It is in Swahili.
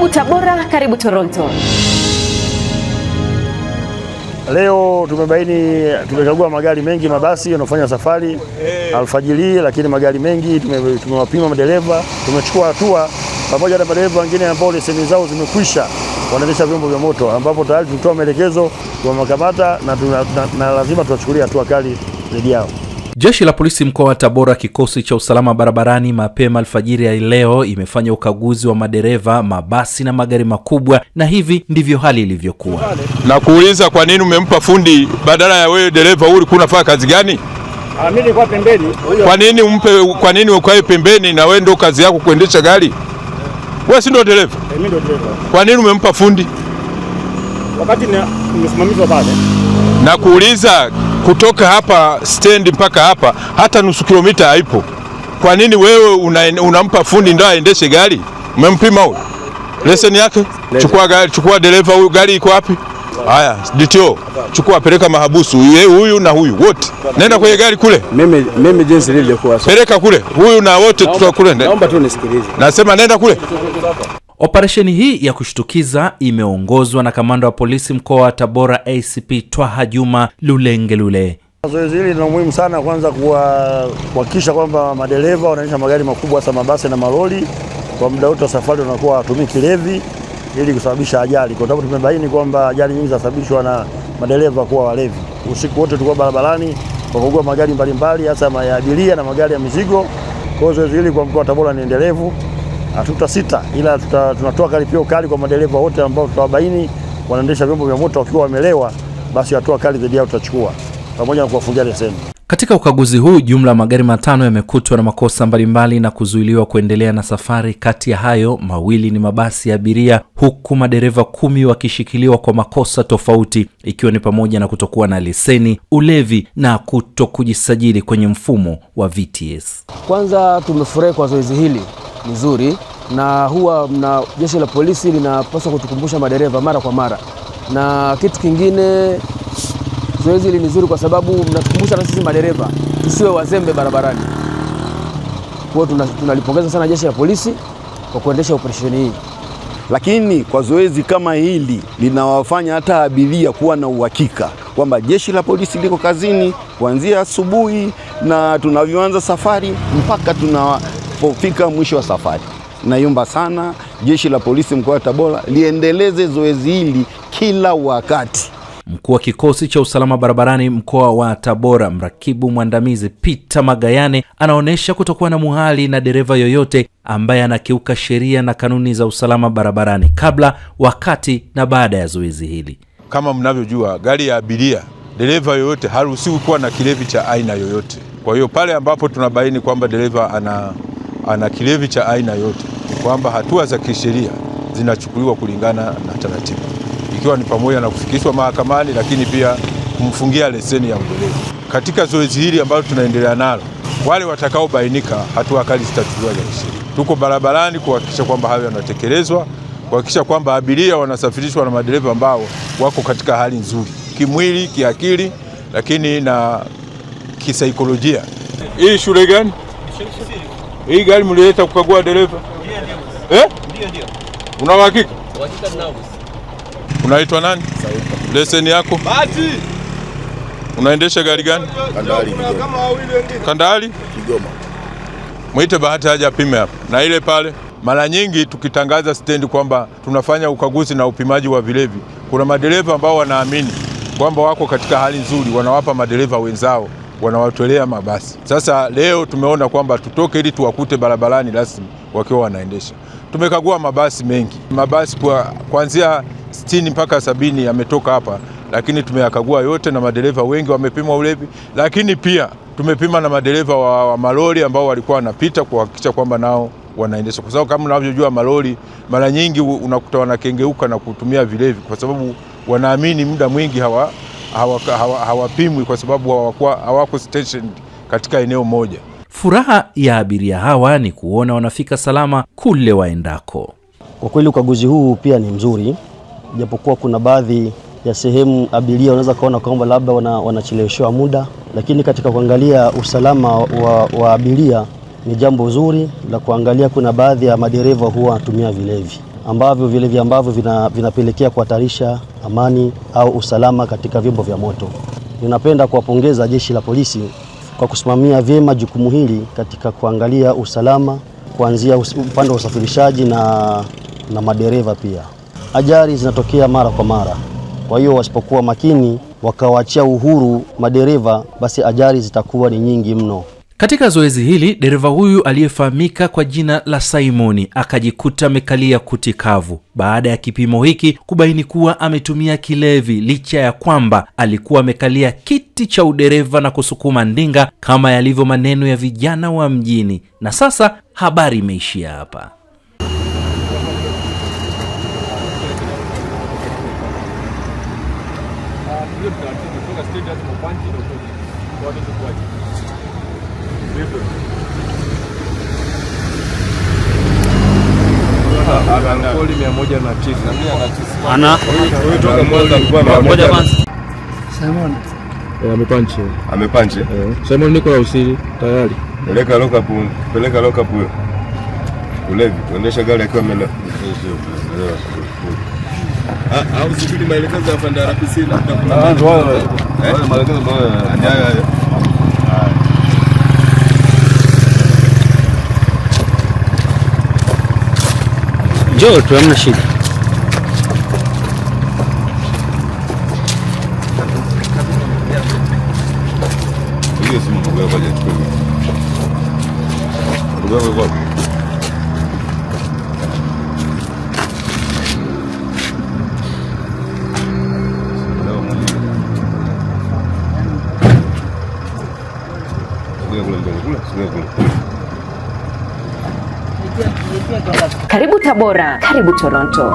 Karibu Tabora, karibu Toronto. Leo tumekagua magari mengi, mabasi yanayofanya safari alfajiri, lakini magari mengi tumewapima madereva, tumechukua hatua pamoja na madereva wengine ambao leseni zao zimekwisha wanaendesha vyombo vya moto, ambapo tayari tulitoa maelekezo kwa makamata na lazima tuwachukulie hatua kali dhidi yao. Jeshi la polisi mkoa wa Tabora, kikosi cha usalama barabarani, mapema alfajiri ya leo imefanya ukaguzi wa madereva, mabasi na magari makubwa, na hivi ndivyo hali ilivyokuwa. Na kuuliza kwa nini umempa fundi badala ya wewe dereva, ulikuwa unafanya kazi gani? Mimi nilikuwa pembeni. Kwa nini ukae pembeni na wewe ndio kazi yako kuendesha gari? Wewe si ndio dereva? Mimi ndio dereva. Kwa nini umempa fundi? Wakati nimesimamishwa pale. Na kuuliza kutoka hapa stand mpaka hapa hata nusu kilomita haipo. Kwa nini wewe unampa fundi ndio aendeshe gari? Umempima huyo? Leseni yake? Chukua gari, chukua dereva huyu, gari iko wapi? Haya, DTO, chukua peleka mahabusu huyu na huyu wote. Nenda kwenye gari kule. Mimi jinsi lilivyokuwa. Peleka kule. Huyu na wote tutakule. Naomba tu nisikilize. Nasema nenda kule. Operesheni hii ya kushtukiza imeongozwa na kamanda wa polisi mkoa wa Tabora ACP Twaha Juma Lulengelule. Zoezi hili ni muhimu sana, kwanza kuhakikisha kwamba madereva wanaendesha magari makubwa, hasa mabasi na malori, kwa muda wote wa safari wanakuwa hawatumii kilevi ili kusababisha ajali, kwa sababu tumebaini kwamba ajali nyingi zinasababishwa na madereva kuwa walevi. Usiku wote tulikuwa barabarani kwa kukagua magari mbalimbali, hasa ya abiria na magari ya mizigo. Kwa hiyo zoezi hili kwa mkoa wa Tabora ni endelevu, hatutasita, ila tunatoa karipio kali kwa madereva wote ambao tutawabaini wanaendesha vyombo vya moto wakiwa wamelewa, basi hatua kali dhidi yao tutachukua, pamoja na kuwafungia leseni. Katika ukaguzi huu, jumla magari 5 yamekutwa na makosa mbalimbali na kuzuiliwa kuendelea na safari. Kati ya hayo, 2 ni mabasi ya abiria, huku madereva 10 wakishikiliwa kwa makosa tofauti, ikiwa ni pamoja na kutokuwa na leseni, ulevi na kutokujisajili kwenye mfumo wa VTS. Kwanza tumefurahi kwa zoezi hili nzuri, na huwa jeshi la polisi linapaswa kutukumbusha madereva mara kwa mara. Na kitu kingine, zoezi hili ni nzuri kwa sababu mnatukumbusha na sisi madereva tusiwe wazembe barabarani. Kwa hiyo tunalipongeza sana jeshi la polisi kwa kuendesha operesheni hii. Lakini kwa zoezi kama hili linawafanya hata abiria kuwa na uhakika kwamba jeshi la polisi liko kazini kuanzia asubuhi na tunavyoanza safari mpaka tunapofika mwisho wa safari. Naomba sana jeshi la polisi mkoa wa Tabora liendeleze zoezi hili kila wakati. Mkuu wa kikosi cha usalama barabarani mkoa wa Tabora, mrakibu mwandamizi Peter Magayane, anaonesha kutokuwa na muhali na dereva yoyote ambaye anakiuka sheria na kanuni za usalama barabarani kabla, wakati na baada ya zoezi hili. Kama mnavyojua, gari ya abiria, dereva yoyote haruhusiwi kuwa na kilevi cha aina yoyote. Kwa hiyo pale ambapo tunabaini kwamba dereva ana kilevi cha aina yoyote, kwamba hatua za kisheria zinachukuliwa kulingana na taratibu, ikiwa ni pamoja na kufikishwa mahakamani, lakini pia kumfungia leseni ya udereva. Katika zoezi hili ambalo tunaendelea nalo, wale watakaobainika, hatua kali zitachukuliwa za kisheria. Tuko barabarani kuhakikisha kwamba hayo yanatekelezwa, kuhakikisha kwamba abiria wanasafirishwa na madereva ambao wako katika hali nzuri kimwili, kiakili, lakini na kisaikolojia. Hii shule gani? Hii gari mlileta kukagua dereva? Ndio. Una uhakika? Uhakika ninao. Unaitwa nani? Leseni yako? Bahati. Unaendesha gari gani? Kandali. Kandali? Kigoma. Mwite Bahati aje apime hapa. Na ile pale, mara nyingi tukitangaza stendi kwamba tunafanya ukaguzi na upimaji wa vilevi, kuna madereva ambao wanaamini kwamba wako katika hali nzuri, wanawapa madereva wenzao, wanawatolea mabasi. Sasa leo tumeona kwamba tutoke ili tuwakute barabarani rasmi wakiwa wanaendesha. Tumekagua mabasi mengi. Mabasi kuanzia 60 mpaka 70 yametoka hapa, lakini tumeyakagua yote na madereva wengi wamepimwa ulevi, lakini pia tumepima na madereva wa malori ambao walikuwa wanapita kuhakikisha kwamba nao wanaendesha. Kwa sababu kama unavyojua, malori mara nyingi unakuta wanakengeuka na kutumia vilevi kwa sababu wanaamini muda mwingi hawapimwi kwa sababu hawako stationed katika eneo moja. Furaha ya abiria hawa ni kuona wanafika salama kule waendako. Kwa kweli ukaguzi huu pia ni mzuri, japokuwa kuna baadhi ya sehemu abiria wanaweza kuona kwamba labda wanacheleweshwa muda, lakini katika kuangalia usalama wa abiria ni jambo zuri la kuangalia. Kuna baadhi ya madereva huwa wanatumia vilevi. ambavyo vinapelekea kuhatarisha amani au usalama katika vyombo vya moto. Ninapenda kuwapongeza Jeshi la Polisi kwa kusimamia vyema jukumu hili katika kuangalia usalama kuanzia upande wa usafirishaji na madereva pia. Ajali zinatokea mara kwa mara. Kwa hiyo wasipokuwa makini wakawaachia uhuru madereva, basi ajali zitakuwa ni nyingi mno. Katika zoezi hili, dereva huyu aliyefahamika kwa jina la Simoni akajikuta amekalia kuti kavu baada ya kipimo hiki kubaini kuwa ametumia kilevi, licha ya kwamba alikuwa amekalia kiti cha udereva na kusukuma ndinga kama yalivyo maneno ya vijana wa mjini. Na sasa habari imeishia hapa. Amepanche. Simon niko na usiri tayari. Peleka lock up huyo. Ulevi, kuendesha gari akiwa amela. Au sikuti maelekezo ya afande RPC na maelekezo hayo. Njoo tu, hamna shida. Hiyo simu kwa kwa chukua. Ndugu kwa. Karibu Tabora, karibu Toronto.